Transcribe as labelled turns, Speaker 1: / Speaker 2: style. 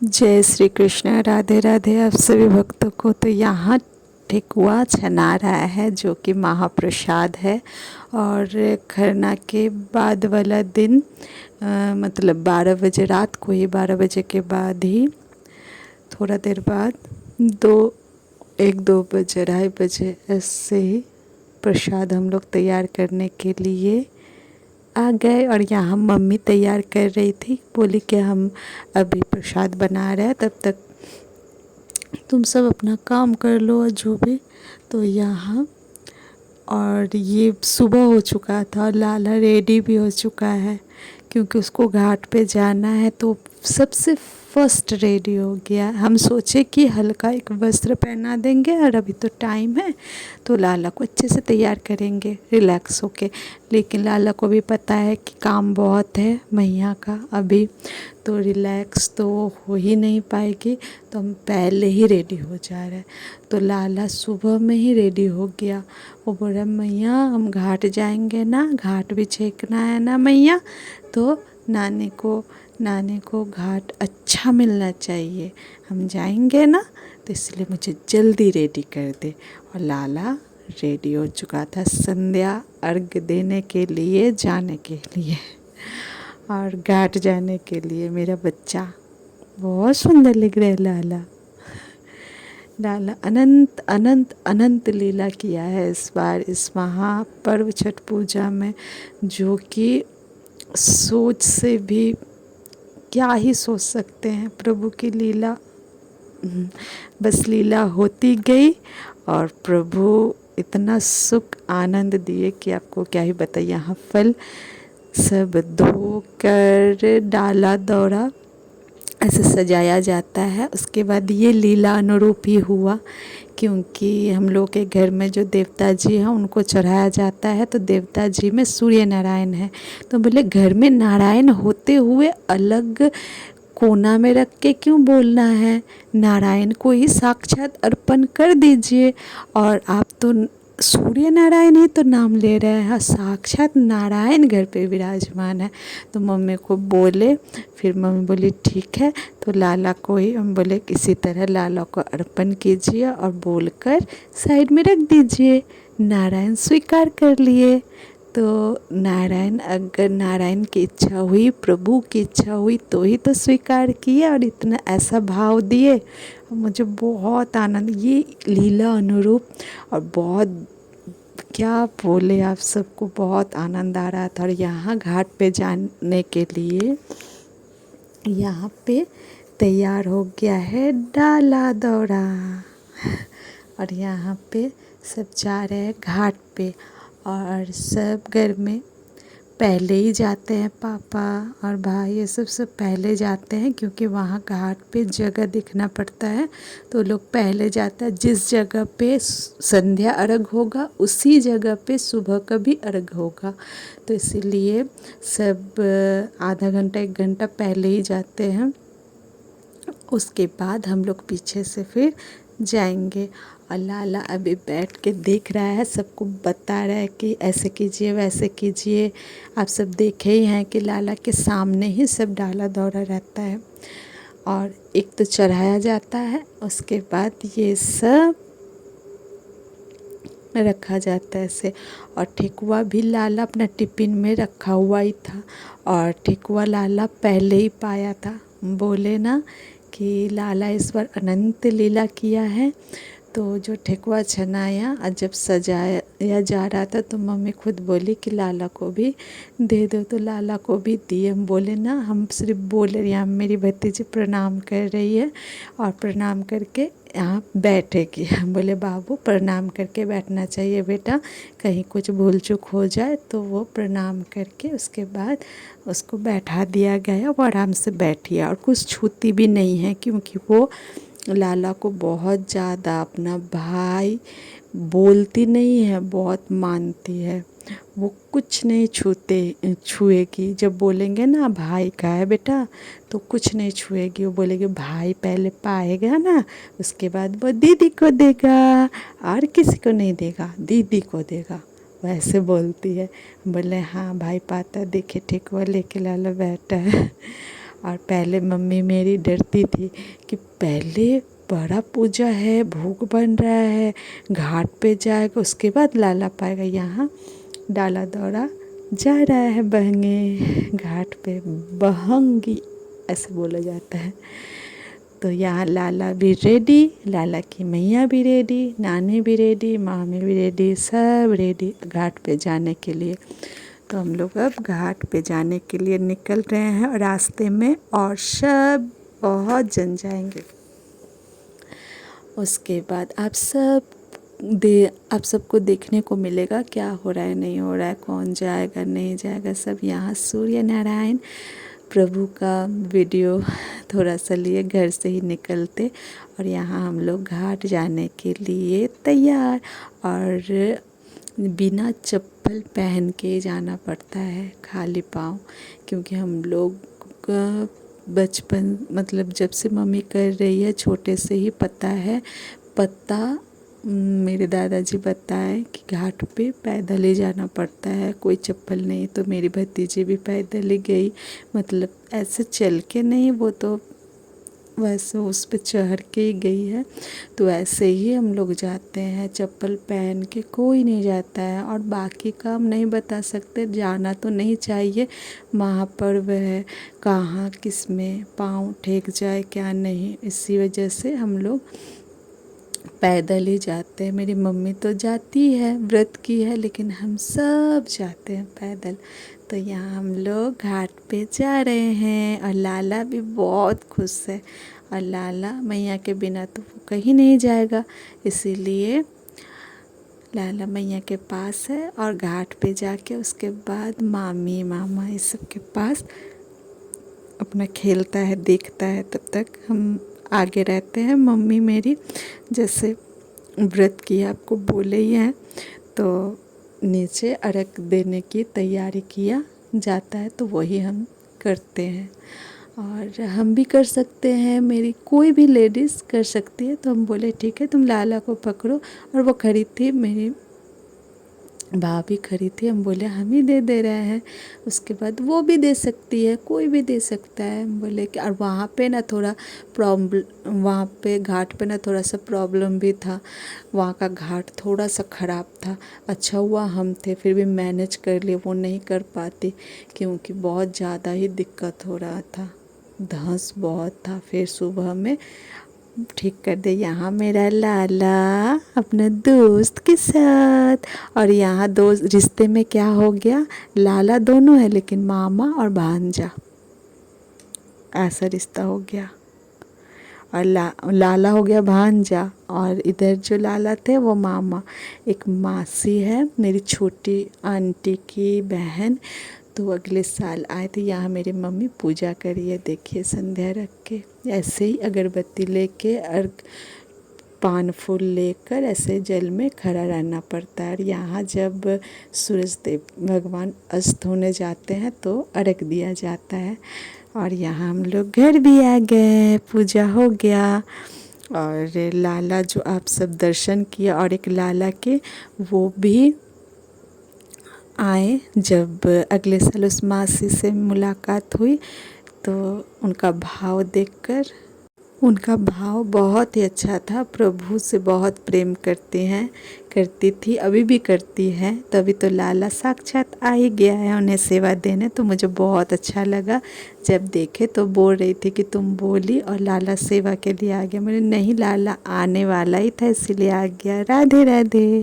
Speaker 1: जय श्री कृष्ण। राधे राधे आप सभी भक्तों को। तो यहाँ ठेकुआ छना रहा है जो कि महाप्रसाद है। और खरना के बाद वाला दिन मतलब 12 बजे, रात को ही 12 बजे के बाद ही थोड़ा देर बाद 1-2 बजे 2:30 बजे ऐसे ही प्रसाद हम लोग तैयार करने के लिए आ गए। और यहाँ मम्मी तैयार कर रही थी, बोली कि हम अभी प्रसाद बना रहे हैं, तब तक तुम सब अपना काम कर लो और जो भी। तो यहाँ और ये सुबह हो चुका था और लाला रेडी भी हो चुका है क्योंकि उसको घाट पे जाना है। तो सबसे फर्स्ट रेडी हो गया। हम सोचे कि हल्का एक वस्त्र पहना देंगे और अभी तो टाइम है तो लाला को अच्छे से तैयार करेंगे रिलैक्स होके। लेकिन लाला को भी पता है कि काम बहुत है मैया का अभी, तो रिलैक्स तो हो ही नहीं पाएगी। तो हम पहले ही रेडी हो जा रहे हैं। तो लाला सुबह में ही रेडी हो गया। वो बोल रहा मैया हम घाट जाएंगे ना, घाट भी छेकना है ना मैया, तो नानी को घाट अच्छा मिलना चाहिए, हम जाएंगे ना, तो इसलिए मुझे जल्दी रेडी कर दे। और लाला रेडी हो चुका था संध्या अर्घ देने के लिए, जाने के लिए और घाट जाने के लिए। मेरा बच्चा बहुत सुंदर लग रहा है लाला। लाला अनंत अनंत अनंत लीला किया है इस बार इस महापर्व छठ पूजा में, जो कि सोच से भी क्या ही सोच सकते हैं। प्रभु की लीला, बस लीला होती गई और प्रभु इतना सुख आनंद दिए कि आपको क्या ही बताइए। यहाँ फल सब धो कर डाला दौरा ऐसे सजाया जाता है। उसके बाद ये लीला अनुरूप ही हुआ क्योंकि हम लोग के घर में जो देवता जी हैं उनको चढ़ाया जाता है। तो देवता जी में सूर्य नारायण है, तो बोले घर में नारायण होते हुए अलग कोना में रख के क्यों बोलना है, नारायण को ही साक्षात अर्पण कर दीजिए। और आप तो सूर्य नारायण ही तो नाम ले रहे हैं, साक्षात नारायण घर पे विराजमान है। तो मम्मी को बोले, फिर मम्मी बोली ठीक है। तो लाला को ही हम बोले किसी तरह लाला को अर्पण कीजिए और बोलकर साइड में रख दीजिए। नारायण स्वीकार कर लिए। तो नारायण, अगर नारायण की इच्छा हुई, प्रभु की इच्छा हुई तो ही तो स्वीकार किए और इतना ऐसा भाव दिए। मुझे बहुत आनंद, ये लीला अनुरूप और बहुत क्या बोले आप सबको, बहुत आनंद आ रहा था। और यहाँ घाट पे जाने के लिए यहाँ पे तैयार हो गया है डाला दौरा और यहाँ पे सब जा रहे हैं घाट पे। और सब घर में पहले ही जाते हैं, पापा और भाई ये सब पहले जाते हैं क्योंकि वहाँ घाट पे जगह देखना पड़ता है। तो लोग पहले जाता है, जिस जगह पे संध्या अर्घ होगा उसी जगह पे सुबह का भी अर्घ होगा। तो इसीलिए सब आधा घंटा 1 घंटा पहले ही जाते हैं। उसके बाद हम लोग पीछे से फिर जाएंगे। और लाला अभी बैठ के देख रहा है, सबको बता रहा है कि ऐसे कीजिए वैसे कीजिए। आप सब देखे ही हैं कि लाला के सामने ही सब डाला दौरा रहता है और एक तो चढ़ाया जाता है, उसके बाद ये सब रखा जाता है ऐसे। और ठेकुआ भी लाला अपना टिफ़िन में रखा हुआ ही था और ठेकुआ लाला पहले ही पाया था। बोले ना कि लाला इस बार अनंत लीला किया है। तो जो ठेकुआ छनाया और जब सजाया जा रहा था तो मम्मी खुद बोली कि लाला को भी दे दो, तो लाला को भी दिए। हम बोले ना, हम सिर्फ बोले, यहाँ मेरी भतीजी प्रणाम कर रही है और प्रणाम करके यहाँ बैठेगी। हम बोले बाबू प्रणाम करके बैठना चाहिए बेटा, कहीं कुछ भूल चूक हो जाए तो वो प्रणाम करके उसके बाद उसको बैठा दिया गया। वो आराम से बैठी और कुछ छूती भी नहीं है क्योंकि वो लाला को बहुत ज़्यादा अपना भाई बोलती नहीं है, बहुत मानती है। वो कुछ नहीं छुएगी। जब बोलेंगे ना भाई का है बेटा तो कुछ नहीं छुएगी। वो बोलेगी भाई पहले पाएगा ना, उसके बाद वो दीदी को देगा और किसी को नहीं देगा, दीदी को देगा, वैसे बोलती है। बोले हाँ भाई पाता, देखे ठेकुआ लेके लाला बैठा है। और पहले मम्मी मेरी डरती थी कि पहले बड़ा पूजा है, भोग बन रहा है, घाट पे जाएगा उसके बाद लाला पाएगा। यहाँ डाला दौड़ा जा रहा है बहंगे घाट पे, बहंगी ऐसे बोला जाता है। तो यहाँ लाला भी रेडी, लाला की मैया भी रेडी, नानी भी रेडी, मामी भी रेडी, सब रेडी घाट पे जाने के लिए। तो हम लोग अब घाट पे जाने के लिए निकल रहे हैं रास्ते में, और सब बहुत जन जाएंगे। उसके बाद आप सबको देखने को मिलेगा क्या हो रहा है, नहीं हो रहा है, कौन जाएगा नहीं जाएगा, सब यहाँ सूर्य नारायण प्रभु का वीडियो थोड़ा सा लिए घर से ही निकलते, और यहाँ हम लोग घाट जाने के लिए तैयार। और बिना चप्पल पहन के जाना पड़ता है, खाली पाँव, क्योंकि हम लोग बचपन मतलब जब से मम्मी कर रही है छोटे से ही पता मेरे दादाजी बताए कि घाट पे पैदल ही जाना पड़ता है, कोई चप्पल नहीं। तो मेरी भतीजी भी पैदल ही गई, मतलब ऐसे चल के नहीं, वो तो वैसे उस पे चढ़ के ही गई है। तो ऐसे ही हम लोग जाते हैं, चप्पल पहन के कोई नहीं जाता है। और बाकी का हम नहीं बता सकते, जाना तो नहीं चाहिए, महापर्व है, कहाँ किस में पाँव ठेक जाए क्या नहीं, इसी वजह से हम लोग पैदल ही जाते हैं। मेरी मम्मी तो जाती है, व्रत की है, लेकिन हम सब जाते हैं पैदल। तो यहाँ हम लोग घाट पे जा रहे हैं, और लाला भी बहुत खुश है। और लाला मैया के बिना तो वो कहीं नहीं जाएगा, इसीलिए लाला मैया के पास है। और घाट पे जाके उसके बाद मामी मामा इस सब के पास अपना खेलता है, देखता है। तब तक हम आगे रहते हैं। मम्मी मेरी जैसे व्रत की आपको बोले ही हैं, तो नीचे अर्घ देने की तैयारी किया जाता है, तो वही हम करते हैं। और हम भी कर सकते हैं, मेरी कोई भी लेडीज़ कर सकती है। तो हम बोले ठीक है, तुम लाला को पकड़ो। और वो खड़ी थी, मेरी भाभी खड़ी थी, हम बोले हम ही दे रहे हैं। उसके बाद वो भी दे सकती है, कोई भी दे सकता है, हम बोले कि। और वहाँ पे ना थोड़ा प्रॉब्लम, वहाँ पे घाट पे ना थोड़ा सा प्रॉब्लम भी था, वहाँ का घाट थोड़ा सा ख़राब था। अच्छा हुआ हम थे, फिर भी मैनेज कर लिए, वो नहीं कर पाती क्योंकि बहुत ज़्यादा ही दिक्कत हो रहा था, धंस बहुत था। फिर सुबह में ठीक कर दे। यहाँ मेरा लाला अपने दोस्त के साथ, और यहाँ दोस्त रिश्ते में क्या हो गया, लाला दोनों है लेकिन मामा और भांजा ऐसा रिश्ता हो गया। और लाला हो गया भांजा, और इधर जो लाला थे वो मामा। एक मासी है मेरी छोटी आंटी की बहन, तो अगले साल आए थे। यहाँ मेरी मम्मी पूजा करी है, देखिए संध्या रख के, ऐसे ही अगरबत्ती लेके और पान फूल लेकर ऐसे जल में खड़ा रहना पड़ता है। और यहाँ जब सूरज देव भगवान अस्त होने जाते हैं तो अर्घ दिया जाता है। और यहाँ हम लोग घर भी आ गए, पूजा हो गया। और लाला जो आप सब दर्शन किया, और एक लाला के वो भी आए जब अगले साल उस मासी से मुलाकात हुई, तो उनका भाव देखकर, उनका भाव बहुत ही अच्छा था। प्रभु से बहुत प्रेम करती थी, अभी भी करती है। तभी तो लाला साक्षात आ ही गया है उन्हें सेवा देने। तो मुझे बहुत अच्छा लगा जब देखे, तो बोल रही थी कि तुम बोली और लाला सेवा के लिए आ गया। मैंने नहीं, लाला आने वाला ही था इसीलिए आ गया। राधे राधे।